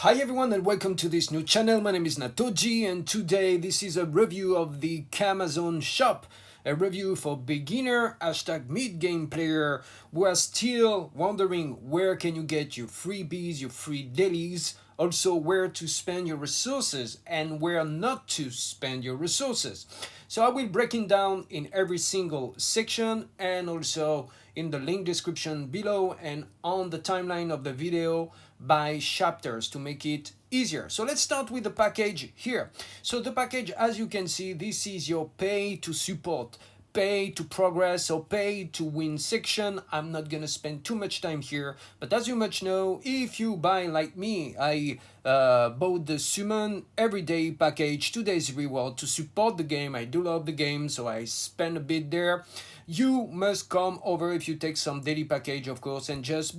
Hi everyone and welcome to this new channel. My name is Natoji and today this is a review of the Amazon shop. A review for beginner # mid-game player who are still wondering where can you get your freebies, your free dailies, also where to spend your resources and where not to spend your resources. So I will break it down in every single section and also in the link description below and on the timeline of the video by chapters to make it easier. So let's start with the package here. So the package, as you can see, this is your pay to support, pay to progress, or pay to win section. I'm not gonna spend too much time here, but as you much know, if you buy like me, I bought the summon everyday package, 2 days reward to support the game. I do love the game, so I spend a bit there. You must come over if you take some daily package, of course, and just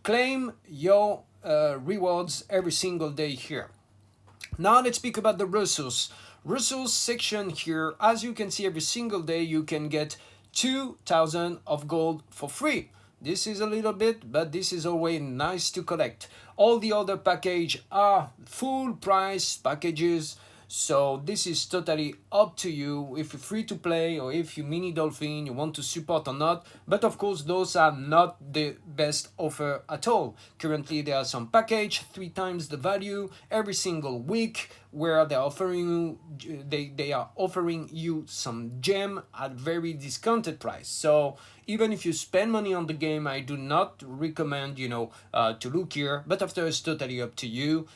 claim your rewards every single day here. Now let's speak about the resource section here. As you can see, every single day you can get 2,000 of gold for free. This is a little bit, but this is always nice to collect. All the other package are full price packages, so this is totally up to you if you're free to play or if you mini dolphin you want to support or not. But of course those are not the best offer at all. Currently there are some package 3 times the value every single week where they are offering you some gem at very discounted price. So even if you spend money on the game, I do not recommend to look here, but after it's totally up to you.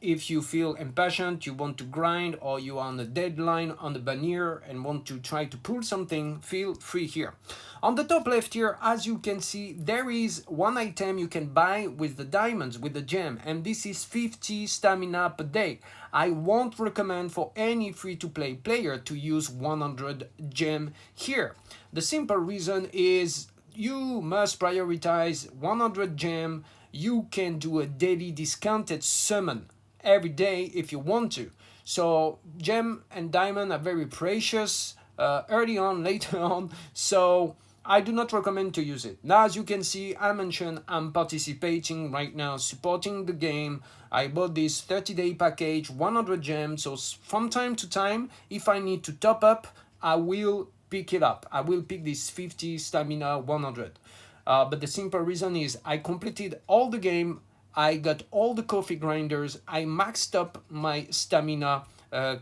If you feel impatient, you want to grind, or you are on a deadline on the bannier and want to try to pull something, feel free here. On the top left here, as you can see, there is one item you can buy with the diamonds, with the gem, and this is 50 stamina per day. I won't recommend for any free-to-play player to use 100 gem here. The simple reason is you must prioritize 100 gem. You can do a daily discounted summon every day if you want to. So gem and diamond are very precious early on, later on. So I do not recommend to use it. Now, as you can see, I mentioned I'm participating right now, supporting the game. I bought this 30-day package, 100 gems. So from time to time, if I need to top up, I will pick it up. I will pick this 50 stamina 100. But the simple reason is I completed all the game. I got all the coffee grinders. I maxed up my stamina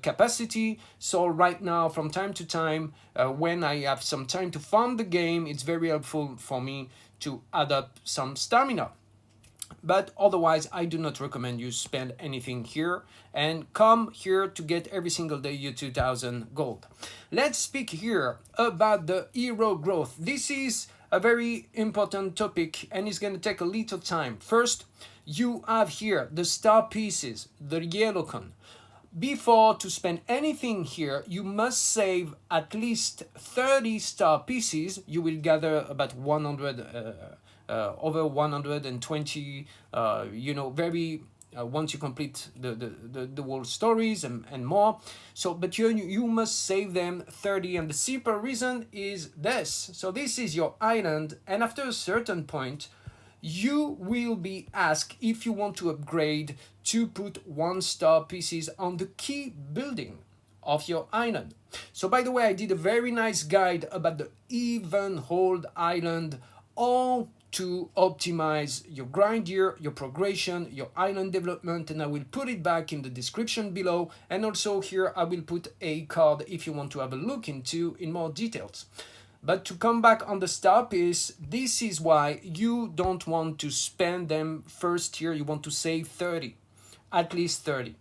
capacity. So right now, from time to time, when I have some time to farm the game, it's very helpful for me to add up some stamina. But otherwise, I do not recommend you spend anything here and come here to get every single day your 2,000 gold. Let's speak here about the hero growth. This is a very important topic and it's going to take a little time. First, you have here the star pieces, the yellow cone. Before to spend anything here, you must save at least 30 star pieces. You will gather about 100 over 120 very once you complete the whole stories and more. So but you must save them 30, and the simple reason is this. So this is your island, and after a certain point you will be asked if you want to upgrade to put 1-star pieces on the key building of your island. So by the way, I did a very nice guide about the even hold island, all to optimize your grind here, your progression, your island development, and I will put it back in the description below, and also here I will put a card if you want to have a look into in more details. But to come back on the star piece, this is why you don't want to spend them first here. You want to save 30, at least 30.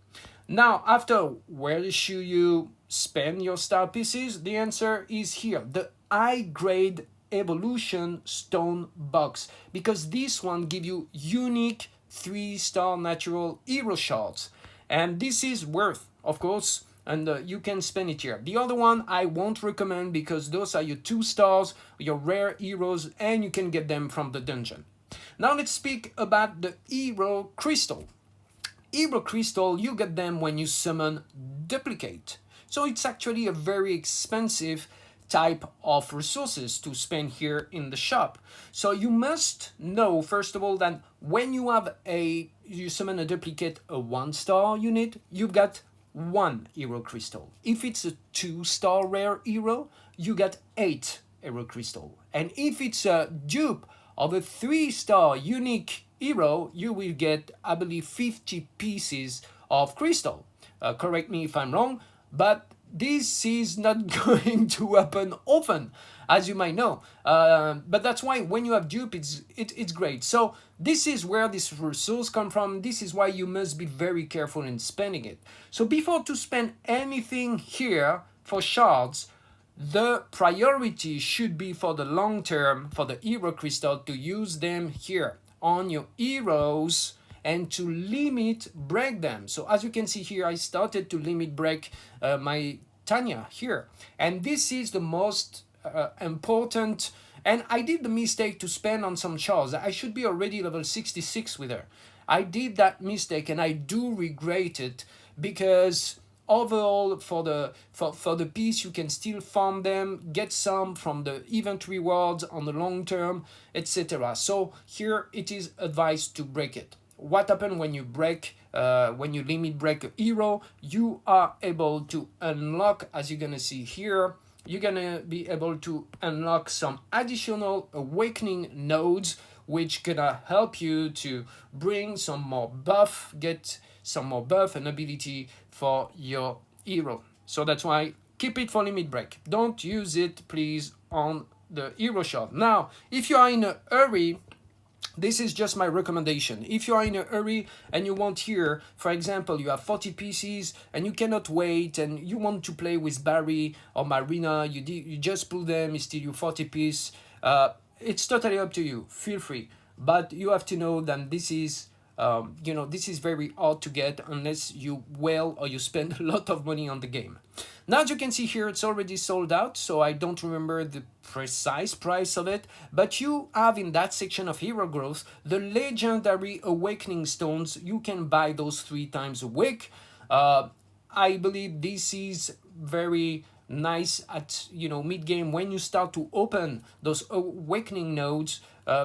Now, after where should you spend your star pieces? The answer is here, the high grade evolution stone box, because this one gives you unique 3-star natural hero shards, and this is worth, of course, and you can spend it here. The other one I won't recommend because those are your 2 stars, your rare heroes, and you can get them from the dungeon. Now let's speak about the hero crystal. Hero crystal, you get them when you summon duplicate. So it's actually a very expensive type of resources to spend here in the shop. So you must know, first of all, that when you have a you summon a duplicate, a 1-star unit, you've got 1 hero crystal. If it's a 2-star rare hero, you got 8 hero crystal. And if it's a dupe of a 3-star unique hero, you will get, I believe, 50 pieces of crystal. Correct me if I'm wrong, but this is not going to happen often, as you might know. But that's why when you have dupe, it's great. So this is where this resource come from. This is why you must be very careful in spending it. So before to spend anything here for shards, the priority should be for the long term, for the hero crystal, to use them here on your heroes and to limit break them. So as you can see here, I started to limit break my Tanya here. And this is the most important. And I did the mistake to spend on some shards. I should be already level 66 with her. I did that mistake and I do regret it, because overall for the piece you can still farm them, get some from the event rewards on the long term, etc. So here it is advised to break it. What happens when you break, when you limit break a hero? You are able to unlock, as you're gonna see here, you're gonna be able to unlock some additional awakening nodes, which gonna help you to bring some more buff, get some more buff and ability for your hero. So that's why keep it for limit break. Don't use it, please, on the hero shot. Now, if you are in a hurry, this is just my recommendation. If you are in a hurry and you want here, for example, you have 40 pieces and you cannot wait and you want to play with Barry or Marina, you just pull them, it's still you 40 piece. It's totally up to you. Feel free. But you have to know that this is this is very hard to get unless you well or you spend a lot of money on the game. Now, as you can see here, it's already sold out, so I don't remember the precise price of it, but you have in that section of hero growth the legendary awakening stones. You can buy those 3 times a week. I believe this is very nice at mid game when you start to open those awakening nodes.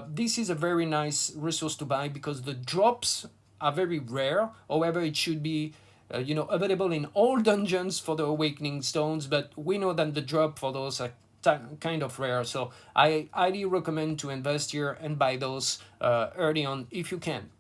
This is a very nice resource to buy because the drops are very rare. However, it should be available in all dungeons for the awakening stones, but we know that the drop for those are kind of rare, so I highly recommend to invest here and buy those early on if you can.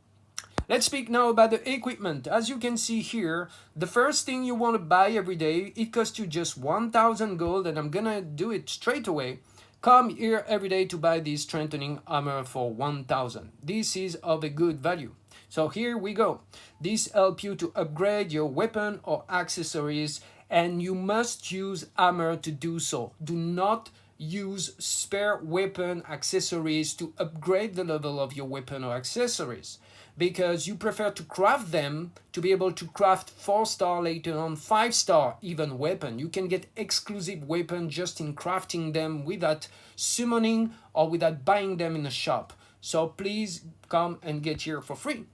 Let's speak now about the equipment. As you can see here, the first thing you want to buy every day, it costs you just 1000 gold, and I'm gonna do it straight away. Come here every day to buy this strengthening armor for 1000. This is of a good value. So here we go. This helps you to upgrade your weapon or accessories, and you must use armor to do so. Do not use spare weapon accessories to upgrade the level of your weapon or accessories, because you prefer to craft them to be able to craft 4-star later on, 5-star even weapon. You can get exclusive weapon just in crafting them without summoning or without buying them in a shop. So please come and get here for free.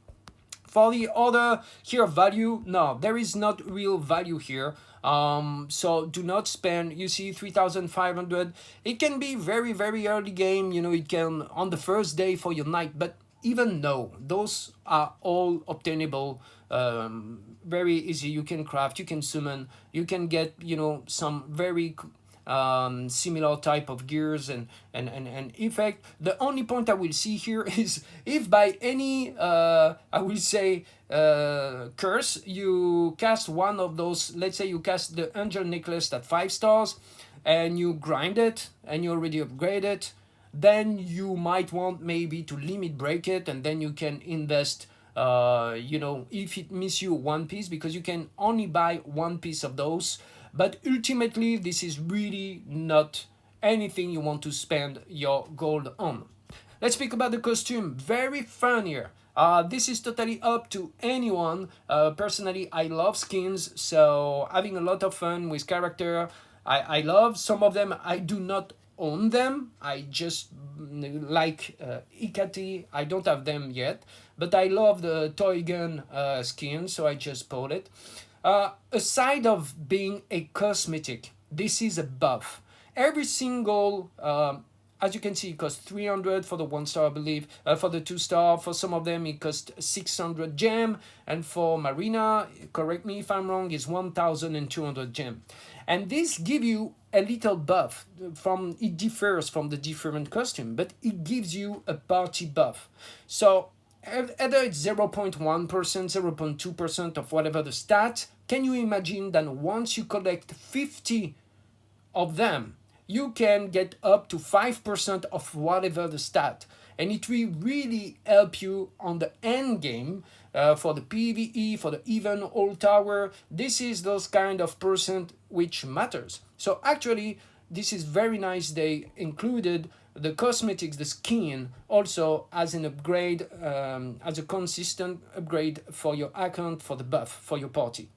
For the other here value, no, there is not real value here. So do not spend, you see 3500. It can be very, very early game, it can on the first day for your night, but even no, those are all obtainable, very easy. You can craft, you can summon, you can get, some very similar type of gears and effect. The only point I will see here is if by any I will say curse you cast one of those, let's say you cast the angel necklace at 5 stars and you grind it and you already upgrade it, then you might want maybe to limit break it, and then you can invest if it miss you 1 piece, because you can only buy 1 piece of those. But ultimately, this is really not anything you want to spend your gold on. Let's speak about the costume. Very fun here. This is totally up to anyone. Personally, I love skins, so having a lot of fun with character. I love some of them. I do not own them. I just like Ikati. I don't have them yet, but I love the toy gun skin, so I just bought it. Aside of being a cosmetic, this is a buff. Every single as you can see, it costs 300 for the 1 star, I believe. For the 2 star, for some of them, it costs 600 gem. And for Marina, correct me if I'm wrong, is 1,200 gem. And this give you a little buff. It differs from the different costume, but it gives you a party buff. So either it's 0.1%, 0.2% of whatever the stat. Can you imagine that once you collect 50 of them, you can get up to 5% of whatever the stat. And it will really help you on the end game for the PvE, for the even all tower. This is those kind of percent which matters. So actually, this is very nice. They included the cosmetics, the skin, also as an upgrade, as a consistent upgrade for your account, for the buff, for your party.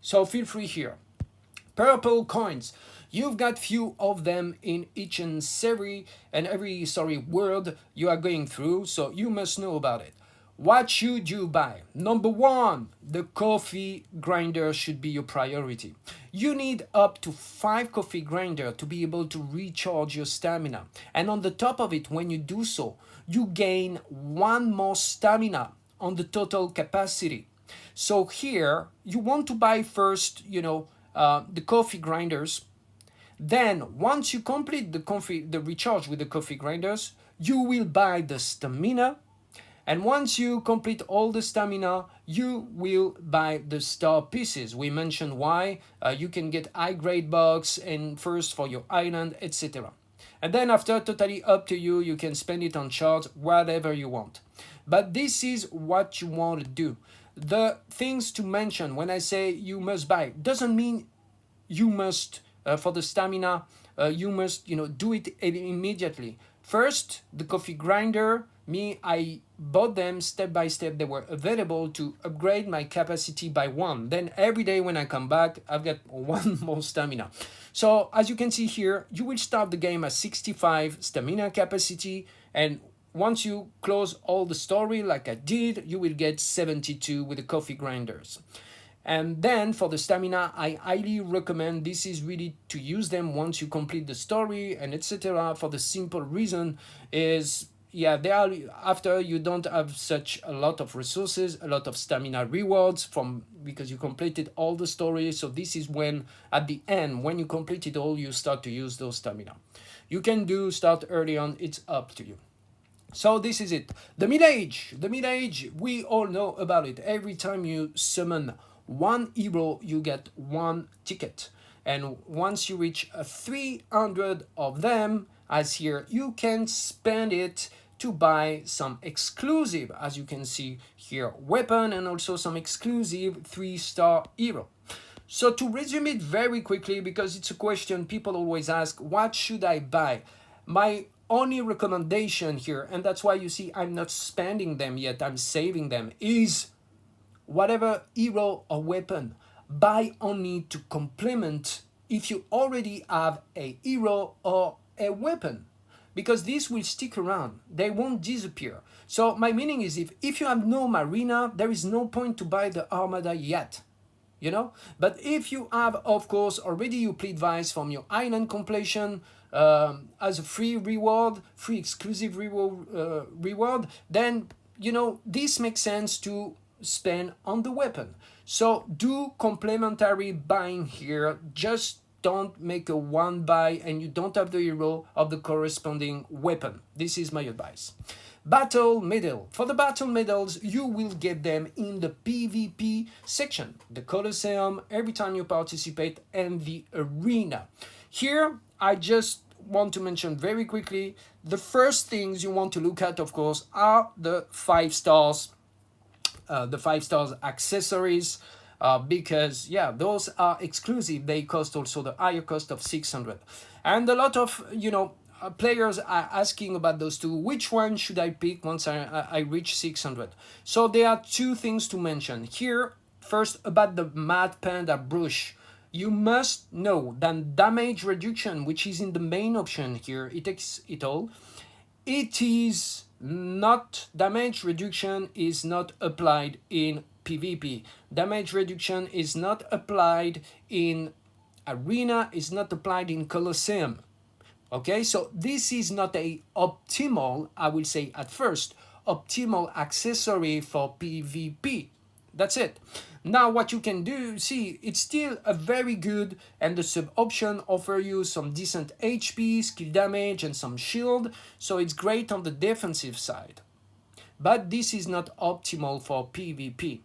So feel free here. Purple coins. You've got few of them in each and every world you are going through, so you must know about it. What should you buy? Number one, the coffee grinder should be your priority. You need up to 5 coffee grinder to be able to recharge your stamina. And on the top of it, when you do so, you gain 1 more stamina on the total capacity. So here, you want to buy first, the coffee grinders. Then, once you complete the recharge with the coffee grinders, you will buy the stamina. And once you complete all the stamina, you will buy the star pieces. We mentioned why. You can get high grade box and first for your island, etc. And then after, totally up to you. You can spend it on charts, whatever you want. But this is what you want to do. The things to mention when I say you must buy doesn't mean you must, for the stamina, you must, do it immediately. First, the coffee grinder. I bought them step by step. They were available to upgrade my capacity by 1. Then every day when I come back, I've got 1 more stamina. So as you can see here, you will start the game at 65 stamina capacity. And once you close all the story like I did, you will get 72 with the coffee grinders. And then for the stamina, I highly recommend, this is really to use them once you complete the story and etc. For the simple reason is, they are, after you don't have such a lot of resources, a lot of stamina rewards because you completed all the story. So this is when at the end, when you complete it all, you start to use those stamina. You can start early on, it's up to you. So this is it. The mid-age, we all know about it. Every time you summon 1 hero, you get 1 ticket. And once you reach 300 of them, as here, you can spend it to buy some exclusive, as you can see here, weapon and also some exclusive 3-star hero. So to resume it very quickly, because it's a question people always ask, what should I buy? My only recommendation here, and that's why you see I'm not spending them yet, I'm saving them, is whatever hero or weapon, buy only to complement if you already have a hero or a weapon, because this will stick around, they won't disappear. So my meaning is, if you have no Marina, there is no point to buy the Armada yet, but if you have, of course, already you plead vice from your island completion as a free exclusive reward, then this makes sense to spend on the weapon. So do complementary buying here. Just don't make a 1 buy and you don't have the hero of the corresponding weapon. This is my advice. Battle medal. For the battle medals, you will get them in the PvP section, the Colosseum, every time you participate, and the arena. Here, I just want to mention very quickly, the first things you want to look at, of course, are the 5 stars. The 5 stars accessories, because those are exclusive. They cost also the higher cost of 600, and a lot of players are asking about those two. Which one should I pick once I reach 600? So there are 2 things to mention here. First, about the Mad Panda brush. You must know that damage reduction, which is in the main option here, it takes it all. It is not, damage reduction is not applied in PvP. Damage reduction is not applied in arena, is not applied in Colosseum. Okay, so this is not a optimal, I will say at first, optimal accessory for PvP. That's it. Now what you can do, see, it's still a very good, and the sub option offer you some decent HP, skill damage, and some shield, so it's great on the defensive side. But this is not optimal for PvP.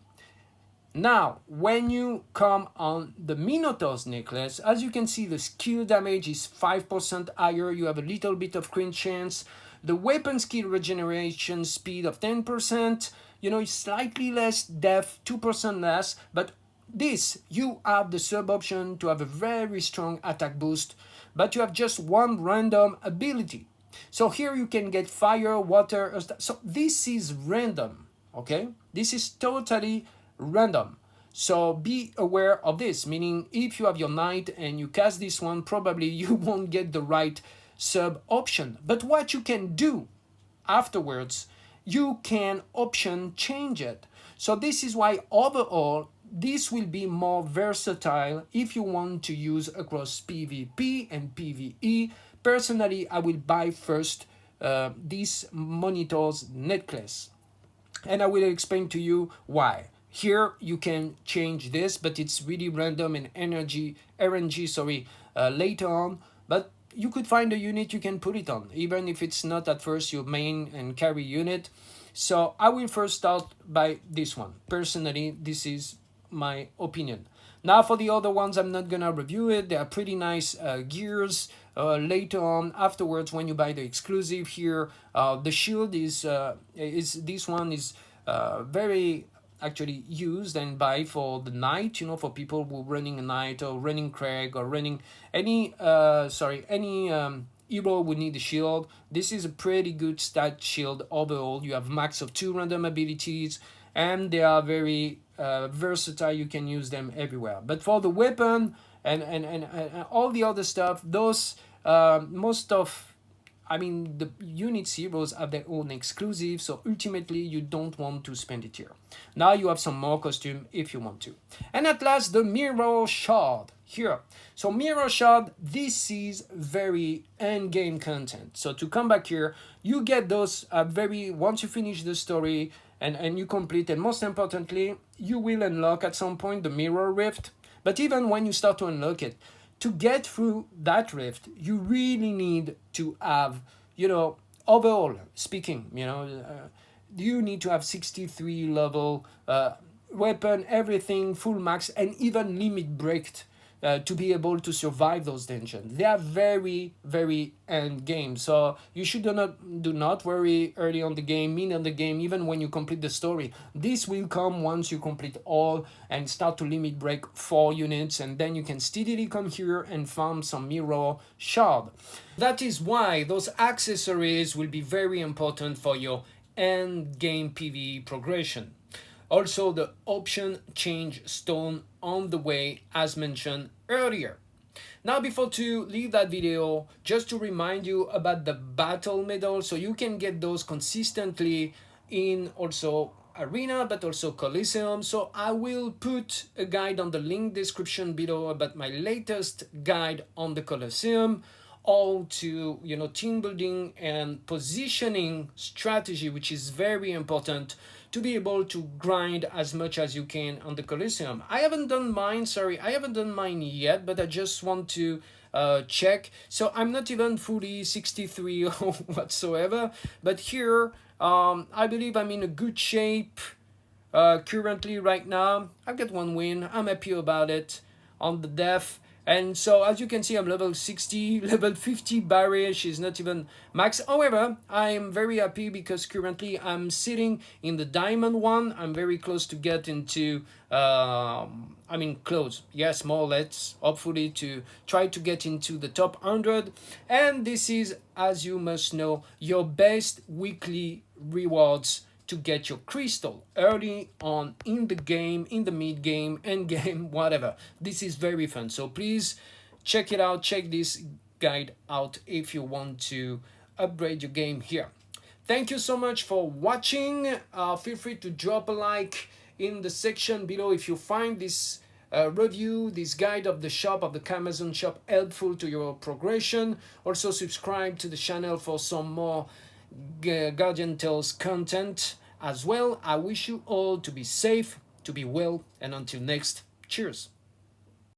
Now, when you come on the Minotaur's necklace, as you can see, the skill damage is 5% higher. You have a little bit of crit chance. The weapon skill regeneration speed of 10%. You know, it's slightly less def, 2% less. But this, you have the sub option to have a very strong attack boost. But you have just one random ability. So here you can get fire, water. So this is random. Okay? This is totally random. So be aware of this, meaning if you have your knight and you cast this one, probably you won't get the right sub option. But what you can do afterwards, you can option change it. So this is why overall this will be more versatile if you want to use across PvP and PvE. Personally, I will buy first this Monitor's necklace, and I will explain to you why. Here you can change this, but it's really random and RNG, later on. But you could find a unit you can put it on, even if it's not at first your main and carry unit. So I will first start by this one. Personally, this is my opinion. Now for the other ones, I'm not gonna review it. They are pretty nice gears. Later on, afterwards, when you buy the exclusive here, the shield is this one is very actually used and buy for the knight, you know, for people who are running a knight or running Craig or running any hero would need a shield. This is a pretty good stat shield overall. You have max of 2 random abilities, and they are very versatile. You can use them everywhere. But for the weapon and all the other stuff, those most of, I mean, the unit heroes have their own exclusive, so ultimately you don't want to spend it here. Now you have some more costume if you want to. And at last, the Mirror Shard here. So Mirror Shard, this is very end game content. So to come back here, you get those once you finish the story and you complete, and most importantly, you will unlock at some point the Mirror Rift. But even when you start to unlock it, to get through that rift, you really need to have, you know, overall speaking, you need to have 63 level weapon, everything, full max, and even limit breaked to be able to survive those dungeons. They are very, very end game. So you should do not worry early on the game, mid on the game, even when you complete the story. This will come once you complete all and start to limit break 4 units, and then you can steadily come here and farm some Mirror Shard. That is why those accessories will be very important for your end game PvE progression. Also, the option change stone on the way as mentioned earlier. Now, before to leave that video, just to remind you about the battle medal, so you can get those consistently in also Arena but also Coliseum. So I will put a guide on the link description below about my latest guide on the Coliseum, all to, you know, team building and positioning strategy, which is very important to be able to grind as much as you can on the Coliseum. I haven't done mine yet, but I just want to check. So I'm not even fully 63 or whatsoever, but here I believe I'm in a good shape currently right now. I've got 1 win. I'm happy about it on the def. And so as you can see, I'm level 60, level 50 Barish is not even max. However, I'm very happy because currently I'm sitting in the diamond one. I'm very close to get into, close, yes, more or less, hopefully to try to get into the top 100. And this is, as you must know, your best weekly rewards to get your crystal early on in the game, in the mid game, end game, whatever. This is very fun. So please check it out. Check this guide out if you want to upgrade your game here. Thank you so much for watching. Feel free to drop a like in the section below if you find this review this guide of the shop, of the Amazon shop, helpful to your progression. Also subscribe to the channel for some more Guardian Tales content as well. I wish you all to be safe, to be well, and until next, cheers.